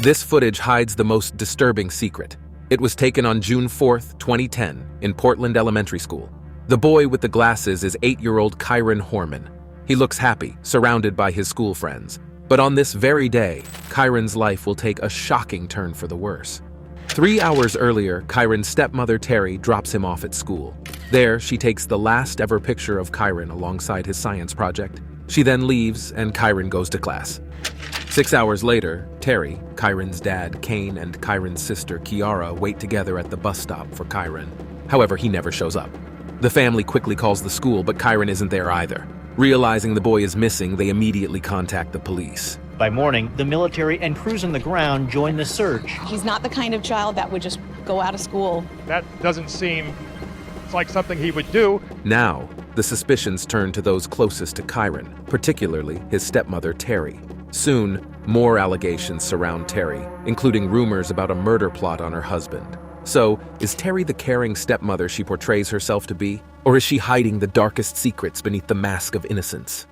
This footage hides the most disturbing secret. It was taken on June 4th, 2010, in Portland Elementary School. The boy with the glasses is 8-year-old Kyron Horman. He looks happy, surrounded by his school friends. But on this very day, Kyron's life will take a shocking turn for the worse. 3 hours earlier, Kyron's stepmother Terri drops him off at school. There, she takes the last ever picture of Kyron alongside his science project. She then leaves, and Kyron goes to class. 6 hours later, Terri, Kyron's dad, Kaine, and Kyron's sister, Kiara, wait together at the bus stop for Kyron. However, he never shows up. The family quickly calls the school, but Kyron isn't there either. Realizing the boy is missing, they immediately contact the police. By morning, the military and crews on the ground join the search. He's not the kind of child that would just go out of school. That doesn't seem like something he would do. Now, the suspicions turn to those closest to Kyron, particularly his stepmother Terri. Soon, more allegations surround Terri, including rumors about a murder plot on her husband. So, is Terri the caring stepmother she portrays herself to be? Or is she hiding the darkest secrets beneath the mask of innocence?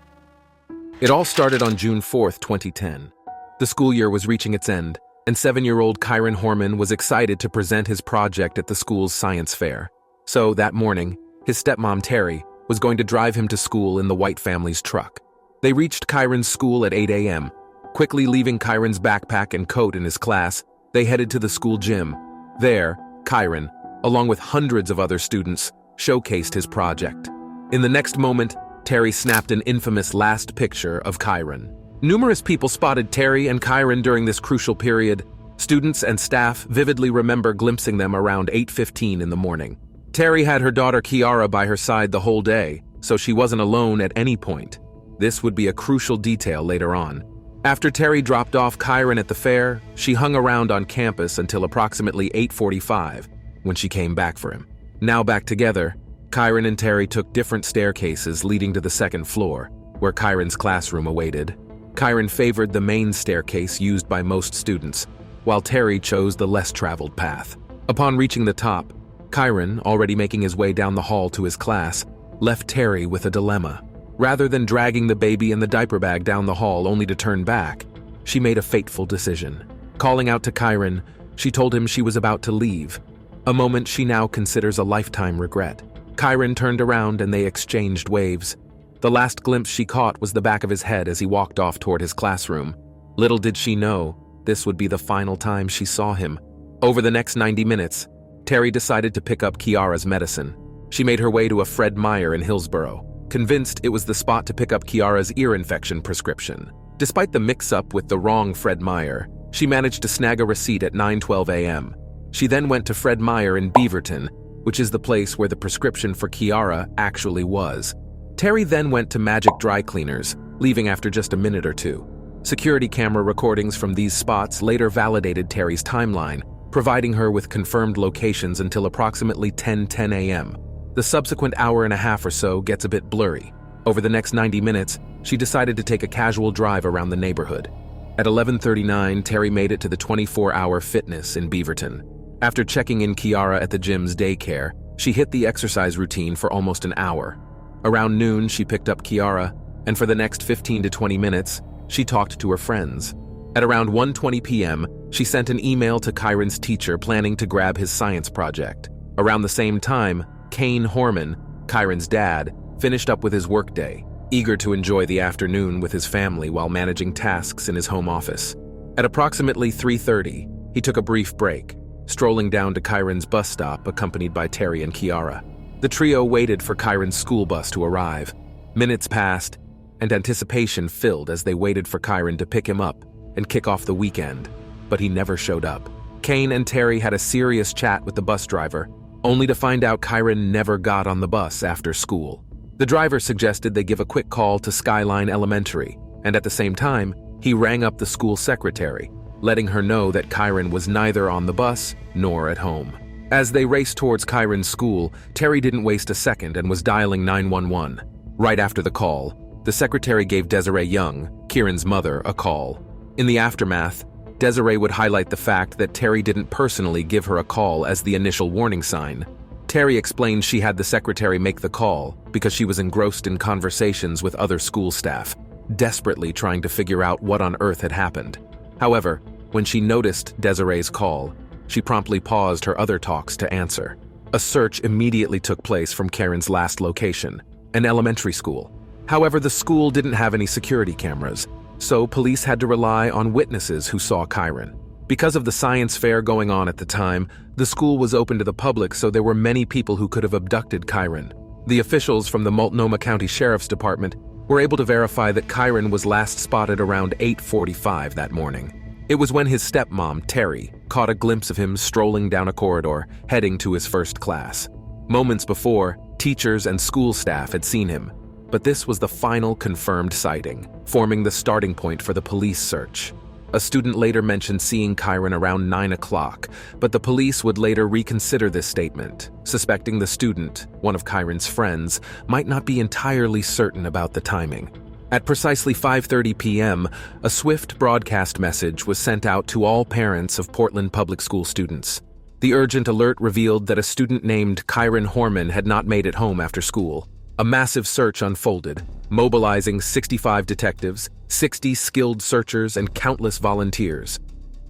It all started on June 4th, 2010. The school year was reaching its end, and 7-year-old Kyron Horman was excited to present his project at the school's science fair. So, that morning, his stepmom Terri was going to drive him to school in the White family's truck. They reached Kyron's school at 8 a.m. Quickly leaving Kyron's backpack and coat in his class, they headed to the school gym. There, Kyron, along with hundreds of other students, showcased his project. In the next moment, Terri snapped an infamous last picture of Kyron. Numerous people spotted Terri and Kyron during this crucial period. Students and staff vividly remember glimpsing them around 8:15 in the morning. Terri had her daughter Kiara by her side the whole day, so she wasn't alone at any point. This would be a crucial detail later on. After Terri dropped off Kyron at the fair, she hung around on campus until approximately 8:45, when she came back for him. Now back together, Kyron and Terri took different staircases leading to the second floor, where Kyron's classroom awaited. Kyron favored the main staircase used by most students, while Terri chose the less traveled path. Upon reaching the top, Kyron, already making his way down the hall to his class, left Terri with a dilemma. Rather than dragging the baby and the diaper bag down the hall only to turn back, she made a fateful decision. Calling out to Kyron, she told him she was about to leave, a moment she now considers a lifetime regret. Kyron turned around and they exchanged waves. The last glimpse she caught was the back of his head as he walked off toward his classroom. Little did she know, this would be the final time she saw him. Over the next 90 minutes, Terri decided to pick up Kiara's medicine. She made her way to a Fred Meyer in Hillsborough, convinced it was the spot to pick up Kiara's ear infection prescription. Despite the mix-up with the wrong Fred Meyer, she managed to snag a receipt at 9:12 a.m. She then went to Fred Meyer in Beaverton, which is the place where the prescription for Kiara actually was. Terri then went to Magic Dry Cleaners, leaving after just a minute or two. Security camera recordings from these spots later validated Terri's timeline, providing her with confirmed locations until approximately 10:10 a.m. The subsequent hour and a half or so gets a bit blurry. Over the next 90 minutes, she decided to take a casual drive around the neighborhood. At 11:39, Terri made it to the 24-hour fitness in Beaverton. After checking in Kiara at the gym's daycare, she hit the exercise routine for almost an hour. Around noon, she picked up Kiara, and for the next 15 to 20 minutes, she talked to her friends. At around 1:20 p.m., she sent an email to Kyron's teacher planning to grab his science project. Around the same time, Kyron Horman, Kyron's dad, finished up with his workday, eager to enjoy the afternoon with his family while managing tasks in his home office. At approximately 3:30, he took a brief break, strolling down to Kyron's bus stop accompanied by Terri and Kiara. The trio waited for Kyron's school bus to arrive. Minutes passed, and anticipation filled as they waited for Kyron to pick him up and kick off the weekend, but he never showed up. Kaine and Terri had a serious chat with the bus driver, only to find out Kyron never got on the bus after school. The driver suggested they give a quick call to Skyline Elementary, and at the same time, he rang up the school secretary, letting her know that Kyron was neither on the bus nor at home. As they raced towards Kyron's school, Terri didn't waste a second and was dialing 911. Right after the call, the secretary gave Desiree Young, Kieran's mother, a call. In the aftermath, Desiree would highlight the fact that Terri didn't personally give her a call as the initial warning sign. Terri explained she had the secretary make the call because she was engrossed in conversations with other school staff, desperately trying to figure out what on earth had happened. However, When she noticed Desiree's call, she promptly paused her other talks to answer. A search immediately took place from Karen's last location, an elementary school. However, the school didn't have any security cameras, so police had to rely on witnesses who saw Kyron. Because of the science fair going on at the time, the school was open to the public, so there were many people who could have abducted Kyron. The officials from the Multnomah County Sheriff's Department were able to verify that Kyron was last spotted around 8:45 that morning. It was when his stepmom, Terri, caught a glimpse of him strolling down a corridor, heading to his first class. Moments before, teachers and school staff had seen him, but this was the final confirmed sighting, forming the starting point for the police search. A student later mentioned seeing Kyron around 9 o'clock, but the police would later reconsider this statement, suspecting the student, one of Kyron's friends, might not be entirely certain about the timing. At precisely 5:30 p.m., a swift broadcast message was sent out to all parents of Portland public school students. The urgent alert revealed that a student named Kyron Horman had not made it home after school. A massive search unfolded, mobilizing 65 detectives, 60 skilled searchers, and countless volunteers.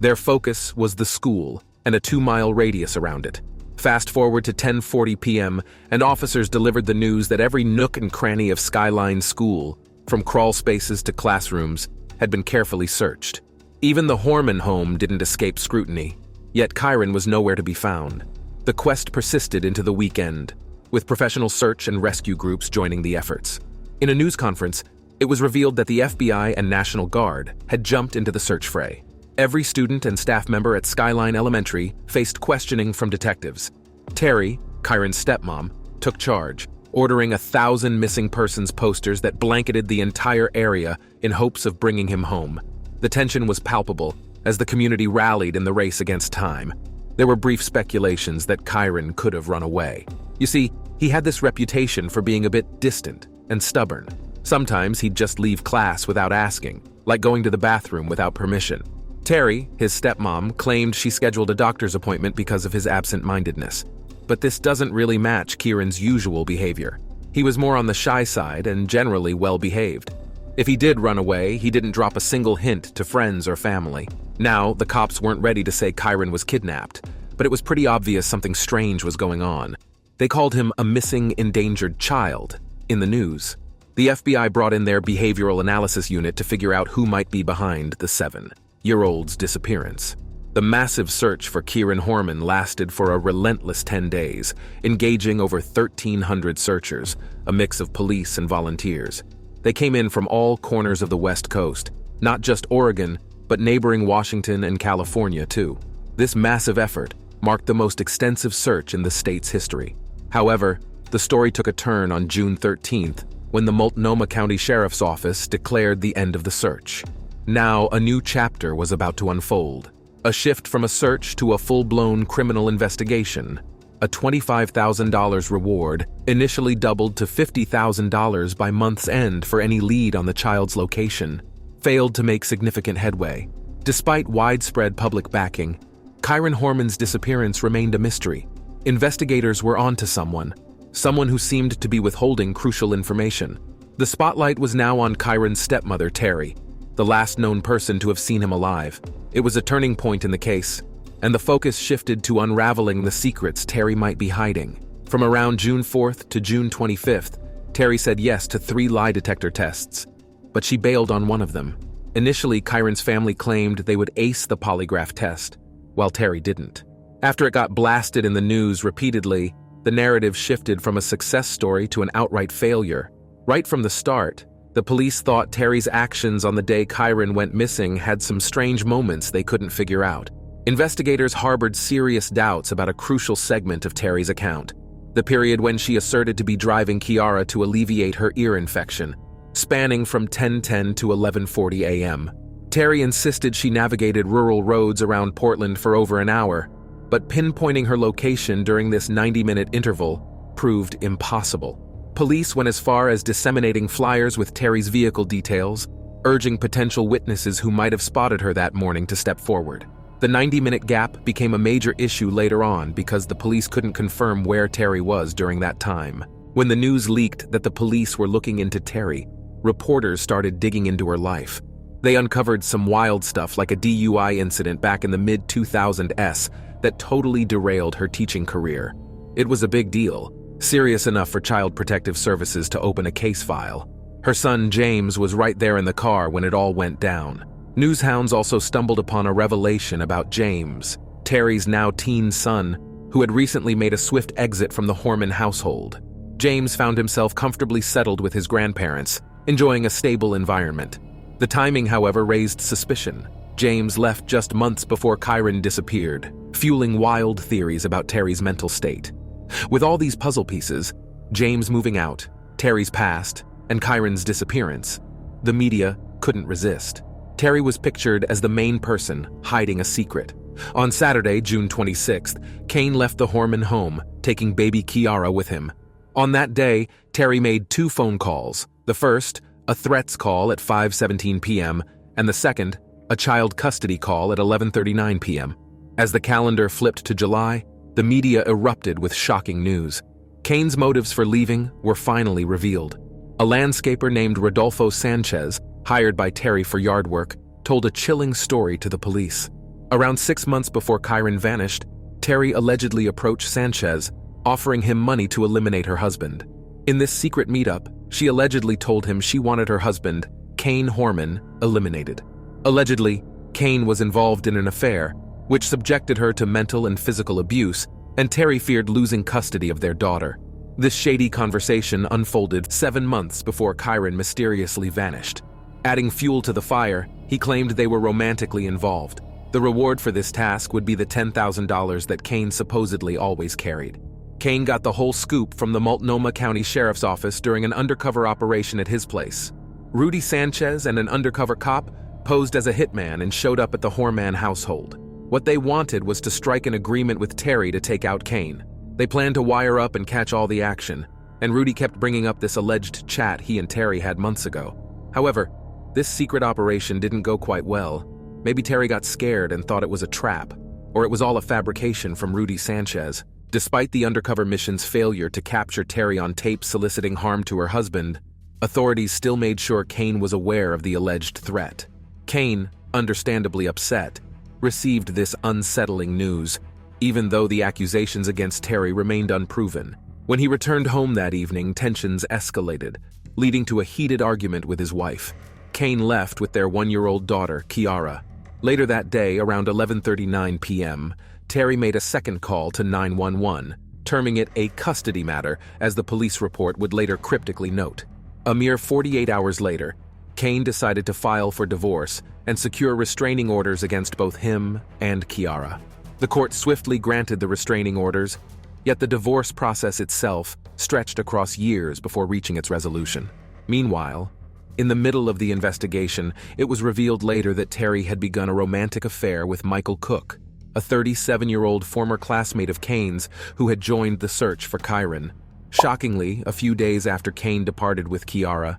Their focus was the school and a 2-mile radius around it. Fast forward to 10:40 p.m., and officers delivered the news that every nook and cranny of Skyline School, from crawl spaces to classrooms, had been carefully searched. Even the Horman home didn't escape scrutiny, yet Kyron was nowhere to be found. The quest persisted into the weekend, with professional search and rescue groups joining the efforts. In a news conference, it was revealed that the FBI and National Guard had jumped into the search fray. Every student and staff member at Skyline Elementary faced questioning from detectives. Terri, Kyron's stepmom, took charge, ordering 1,000 missing persons posters that blanketed the entire area in hopes of bringing him home. The tension was palpable as the community rallied in the race against time. There were brief speculations that Kyron could have run away. You see, he had this reputation for being a bit distant and stubborn. Sometimes he'd just leave class without asking, like going to the bathroom without permission. Terri, his stepmom, claimed she scheduled a doctor's appointment because of his absent-mindedness. But this doesn't really match Kieran's usual behavior. He was more on the shy side and generally well-behaved. If he did run away, he didn't drop a single hint to friends or family. Now, the cops weren't ready to say Kyron was kidnapped, but it was pretty obvious something strange was going on. They called him a missing, endangered child in the news. The FBI brought in their behavioral analysis unit to figure out who might be behind the 7-year-old's disappearance. The massive search for Kyron Horman lasted for a relentless 10 days, engaging over 1,300 searchers, a mix of police and volunteers. They came in from all corners of the West Coast, not just Oregon, but neighboring Washington and California too. This massive effort marked the most extensive search in the state's history. However, the story took a turn on June 13th when the Multnomah County Sheriff's Office declared the end of the search. Now, a new chapter was about to unfold. A shift from a search to a full-blown criminal investigation. A $25,000 reward, initially doubled to $50,000 by month's end for any lead on the child's location, failed to make significant headway. Despite widespread public backing, Kyron Horman's disappearance remained a mystery. Investigators were onto someone who seemed to be withholding crucial information. The spotlight was now on Kyron's stepmother, Terri, the last known person to have seen him alive. It was a turning point in the case, and the focus shifted to unraveling the secrets Terri might be hiding. From around June 4th to June 25th, Terri said yes to 3 lie detector tests, but she bailed on one of them. Initially, Kyron's family claimed they would ace the polygraph test, while Terri didn't. After it got blasted in the news repeatedly, the narrative shifted from a success story to an outright failure. Right from the start, the police thought Terry's actions on the day Kyron went missing had some strange moments they couldn't figure out. Investigators harbored serious doubts about a crucial segment of Terry's account, the period when she asserted to be driving Kiara to alleviate her ear infection, spanning from 10:10 to 11:40 a.m. Terri insisted she navigated rural roads around Portland for over an hour, but pinpointing her location during this 90-minute interval proved impossible. Police went as far as disseminating flyers with Terry's vehicle details, urging potential witnesses who might have spotted her that morning to step forward. The 90-minute gap became a major issue later on because the police couldn't confirm where Terri was during that time. When the news leaked that the police were looking into Terri, reporters started digging into her life. They uncovered some wild stuff like a DUI incident back in the mid-2000s that totally derailed her teaching career. It was a big deal, serious enough for Child Protective Services to open a case file. Her son James was right there in the car when it all went down. Newshounds also stumbled upon a revelation about James, Terri's now teen son, who had recently made a swift exit from the Horman household. James found himself comfortably settled with his grandparents, enjoying a stable environment. The timing, however, raised suspicion. James left just months before Kyron disappeared, fueling wild theories about Terri's mental state. With all these puzzle pieces, James moving out, Terri's past, and Kyron's disappearance, the media couldn't resist. Terri was pictured as the main person hiding a secret. On Saturday, June 26th, Kaine left the Horman home, taking baby Kiara with him. On that day, Terri made 2 phone calls. The first, a threats call at 5:17 p.m., and the second, a child custody call at 11:39 p.m. As the calendar flipped to July, the media erupted with shocking news. Kaine's motives for leaving were finally revealed. A landscaper named Rodolfo Sanchez, hired by Terri for yard work, told a chilling story to the police. Around 6 months before Kyron vanished, Terri allegedly approached Sanchez, offering him money to eliminate her husband. In this secret meetup, she allegedly told him she wanted her husband, Kyron Horman, eliminated. Allegedly, Kaine was involved in an affair, which subjected her to mental and physical abuse, and Terri feared losing custody of their daughter. This shady conversation unfolded 7 months before Kyron mysteriously vanished. Adding fuel to the fire, he claimed they were romantically involved. The reward for this task would be the $10,000 that Kaine supposedly always carried. Kaine got the whole scoop from the Multnomah County Sheriff's Office during an undercover operation at his place. Rudy Sanchez and an undercover cop posed as a hitman and showed up at the Horman household. What they wanted was to strike an agreement with Terri to take out Kaine. They planned to wire up and catch all the action, and Rudy kept bringing up this alleged chat he and Terri had months ago. However, this secret operation didn't go quite well. Maybe Terri got scared and thought it was a trap, or it was all a fabrication from Rudy Sanchez. Despite the undercover mission's failure to capture Terri on tape soliciting harm to her husband, authorities still made sure Kaine was aware of the alleged threat. Kaine, understandably upset, received this unsettling news, even though the accusations against Terri remained unproven. When he returned home that evening, tensions escalated, leading to a heated argument with his wife. Kaine left with their 1-year-old daughter, Kiara. Later that day, around 11:39 p.m., Terri made a second call to 911, terming it a custody matter, as the police report would later cryptically note. A mere 48 hours later, Kaine decided to file for divorce and secure restraining orders against both him and Kiara. The court swiftly granted the restraining orders, yet the divorce process itself stretched across years before reaching its resolution. Meanwhile, in the middle of the investigation, it was revealed later that Terri had begun a romantic affair with Michael Cook, a 37-year-old former classmate of Kaine's who had joined the search for Kyron. Shockingly, a few days after Kaine departed with Kiara,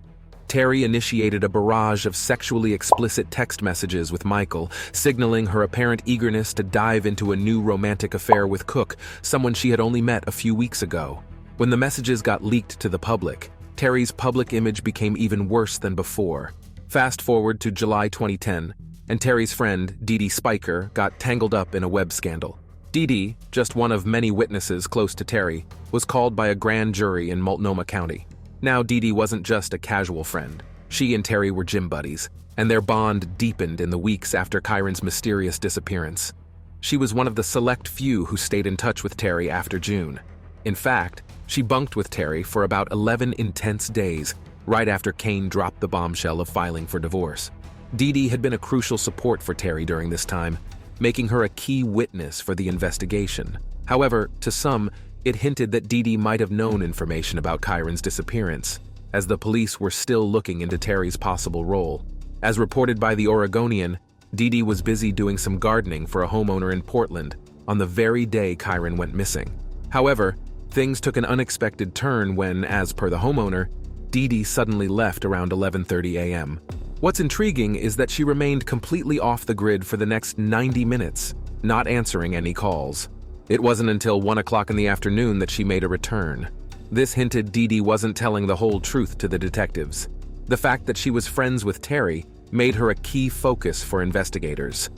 Terri initiated a barrage of sexually explicit text messages with Michael, signaling her apparent eagerness to dive into a new romantic affair with Cook, someone she had only met a few weeks ago. When the messages got leaked to the public, Terri's public image became even worse than before. Fast forward to July 2010, and Terri's friend, Dee Spiker, got tangled up in a web scandal. Dee, just one of many witnesses close to Terri, was called by a grand jury in Multnomah County. Now Dee wasn't just a casual friend. She and Terri were gym buddies, and their bond deepened in the weeks after Kyron's mysterious disappearance. She was one of the select few who stayed in touch with Terri after June. In fact, she bunked with Terri for about 11 intense days, right after Kaine dropped the bombshell of filing for divorce. Dee had been a crucial support for Terri during this time, making her a key witness for the investigation. However, to some, it hinted that Dee might have known information about Kyron's disappearance, as the police were still looking into Terri's possible role. As reported by the Oregonian, Dee was busy doing some gardening for a homeowner in Portland on the very day Kyron went missing. However, things took an unexpected turn when, as per the homeowner, Dee suddenly left around 11:30 a.m. What's intriguing is that she remained completely off the grid for the next 90 minutes, not answering any calls. It wasn't until 1 o'clock in the afternoon that she made a return. This hinted Dee wasn't telling the whole truth to the detectives. The fact that she was friends with Terri made her a key focus for investigators.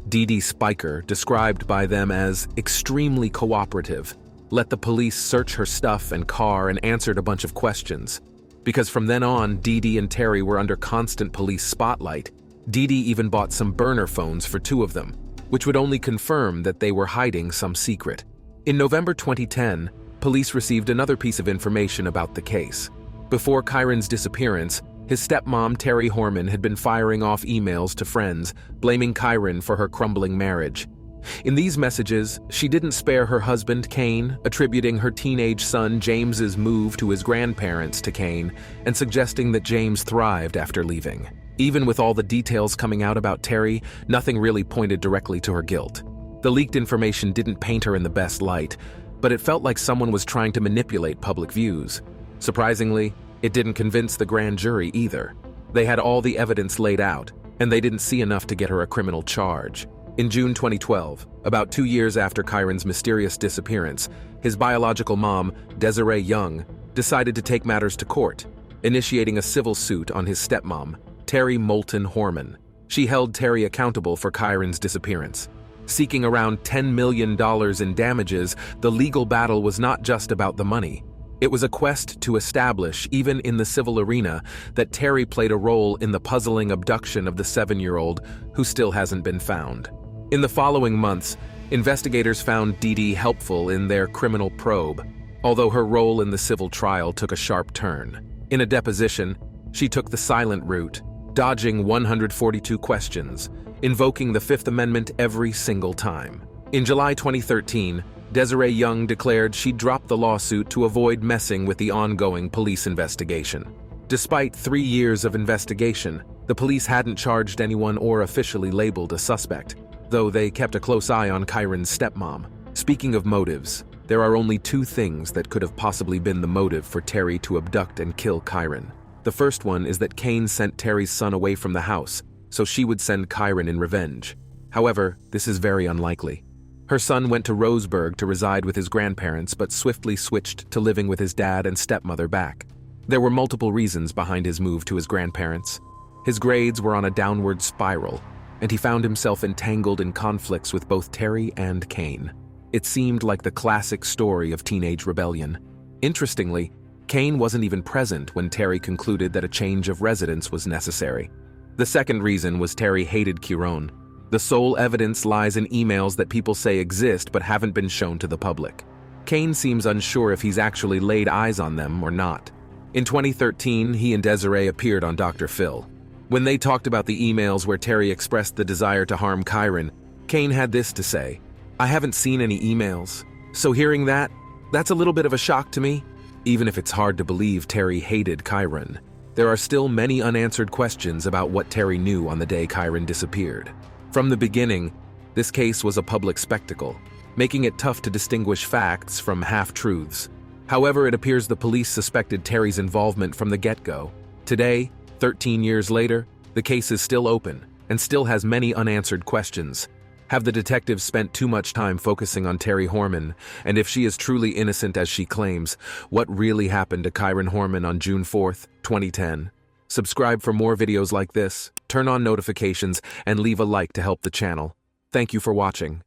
Dee Dee Spiker, described by them as extremely cooperative, let the police search her stuff and car and answered a bunch of questions. Because from then on, Dee Dee and Terri were under constant police spotlight. Dee Dee even bought some burner phones for two of them, which would only confirm that they were hiding some secret. In November 2010, police received another piece of information about the case. Before Kyron's disappearance, his stepmom, Terri Horman, had been firing off emails to friends, blaming Kyron for her crumbling marriage. In these messages, she didn't spare her husband, Kaine, attributing her teenage son James's move to his grandparents to Kaine, and suggesting that James thrived after leaving. Even with all the details coming out about Terri, nothing really pointed directly to her guilt. The leaked information didn't paint her in the best light, but it felt like someone was trying to manipulate public views. Surprisingly, it didn't convince the grand jury either. They had all the evidence laid out, and they didn't see enough to get her a criminal charge. In June 2012, about 2 years after Kyron's mysterious disappearance, his biological mom, Desiree Young, decided to take matters to court, initiating a civil suit on his stepmom, Terri Moulton Horman. She held Terri accountable for Kyron's disappearance. Seeking around $10 million in damages, the legal battle was not just about the money. It was a quest to establish, even in the civil arena, that Terri played a role in the puzzling abduction of the 7-year-old who still hasn't been found. In the following months, investigators found Dee Dee helpful in their criminal probe, although her role in the civil trial took a sharp turn. In a deposition, she took the silent route, dodging 142 questions, invoking the Fifth Amendment every single time. In July 2013, Desiree Young declared she'd dropped the lawsuit to avoid messing with the ongoing police investigation. Despite 3 years of investigation, the police hadn't charged anyone or officially labeled a suspect, though they kept a close eye on Kyron's stepmom. Speaking of motives, there are only 2 things that could have possibly been the motive for Terri to abduct and kill Kyron. The first one is that Kaine sent Terry's son away from the house, so she would send Kyron in revenge. However, this is very unlikely. Her son went to Roseburg to reside with his grandparents, but swiftly switched to living with his dad and stepmother back. There were multiple reasons behind his move to his grandparents. His grades were on a downward spiral, and he found himself entangled in conflicts with both Terri and Kaine. It seemed like the classic story of teenage rebellion. Interestingly, Kaine wasn't even present when Terri concluded that a change of residence was necessary. The second reason was Terri hated Kyron. The sole evidence lies in emails that people say exist but haven't been shown to the public. Kaine seems unsure if he's actually laid eyes on them or not. In 2013, he and Desiree appeared on Dr. Phil. When they talked about the emails where Terri expressed the desire to harm Kyron, Kaine had this to say: "I haven't seen any emails, so hearing that's a little bit of a shock to me." Even if it's hard to believe Terri hated Kyron, there are still many unanswered questions about what Terri knew on the day Kyron disappeared. From the beginning, this case was a public spectacle, making it tough to distinguish facts from half-truths. However, it appears the police suspected Terry's involvement from the get-go. Today, 13 years later, the case is still open and still has many unanswered questions. Have the detectives spent too much time focusing on Terri Horman? And if she is truly innocent as she claims, what really happened to Kyron Horman on June 4th, 2010? Subscribe for more videos like this, turn on notifications, and leave a like to help the channel. Thank you for watching.